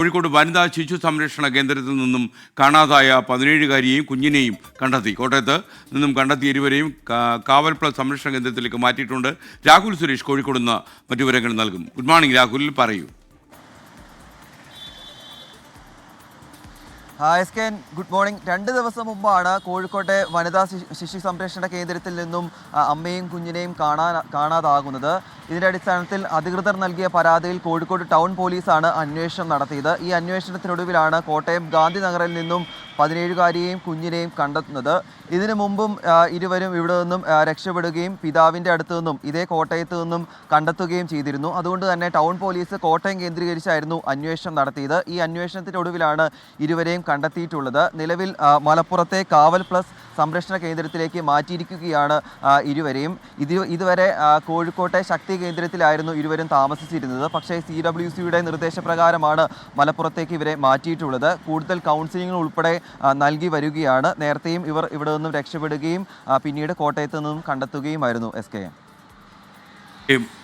കോഴിക്കോട് വനിതാ ശിശു സംരക്ഷണ കേന്ദ്രത്തിൽ നിന്നും കാണാതായ 17-കാരിയെയും കുഞ്ഞിനെയും കണ്ടെത്തി. കോട്ടയത്ത് നിന്നും കണ്ടെത്തിയ ഇരുവരെയും കാവൽ പ്ലസ് സംരക്ഷണ കേന്ദ്രത്തിലേക്ക് മാറ്റിയിട്ടുണ്ട്. രാഹുൽ സുരേഷ് കോഴിക്കോട് നിന്ന് മറ്റു വിവരങ്ങൾ നൽകും. ഗുഡ് മോർണിംഗ് രാഹുൽ, പറയൂ. S K, good morning. 2 ദിവസം മുമ്പാണ് കോഴിക്കോട്ടെ വനിതാ ശിശു സംരക്ഷണ കേന്ദ്രത്തിൽ നിന്നും അമ്മയും കുഞ്ഞിനെയും കാണാതാകുന്നത്. ഇതിൻ്റെ അടിസ്ഥാനത്തിൽ അധികൃതർ നൽകിയ പരാതിയിൽ കോഴിക്കോട് ടൗൺ പോലീസാണ് അന്വേഷണം നടത്തിയത്. ഈ അന്വേഷണത്തിനൊടുവിലാണ് കോട്ടയം ഗാന്ധിനഗറിൽ നിന്നും 17-കാരിയെയും കുഞ്ഞിനെയും കണ്ടെത്തുന്നത്. ഇതിനു മുമ്പും ഇരുവരും ഇവിടെ നിന്നും രക്ഷപ്പെടുകയും പിതാവിൻ്റെ അടുത്തു നിന്നും ഇതേ കോട്ടയത്ത് നിന്നും കണ്ടെത്തുകയും ചെയ്തിരുന്നു. അതുകൊണ്ട് തന്നെ ടൗൺ പോലീസ് കോട്ടയം കേന്ദ്രീകരിച്ചായിരുന്നു അന്വേഷണം നടത്തിയത്. ഈ അന്വേഷണത്തിനൊടുവിലാണ് ഇരുവരെയും കണ്ടെത്തിയിട്ടുള്ളത്. നിലവിൽ മലപ്പുറത്തെ കാവൽ പ്ലസ് സംരക്ഷണ കേന്ദ്രത്തിലേക്ക് മാറ്റിയിരിക്കുകയാണ് ഇരുവരെയും. ഇതുവരെ കോഴിക്കോട്ടെ ശക്തി കേന്ദ്രത്തിലായിരുന്നു ഇരുവരും താമസിച്ചിരുന്നത്. പക്ഷേ CWCയുടെ നിർദ്ദേശപ്രകാരമാണ് മലപ്പുറത്തേക്ക് ഇവരെ മാറ്റിയിട്ടുള്ളത്. കൂടുതൽ കൗൺസിലിംഗ് ഉൾപ്പെടെ നൽകി വരികയാണ്. നേരത്തെയും ഇവർ ഇവിടെ നിന്നും രക്ഷപ്പെടുകയും പിന്നീട് കോട്ടയത്ത് നിന്നും കണ്ടെത്തുകയുമായിരുന്നു. S K.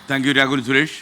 Thank you Rahul Suresh.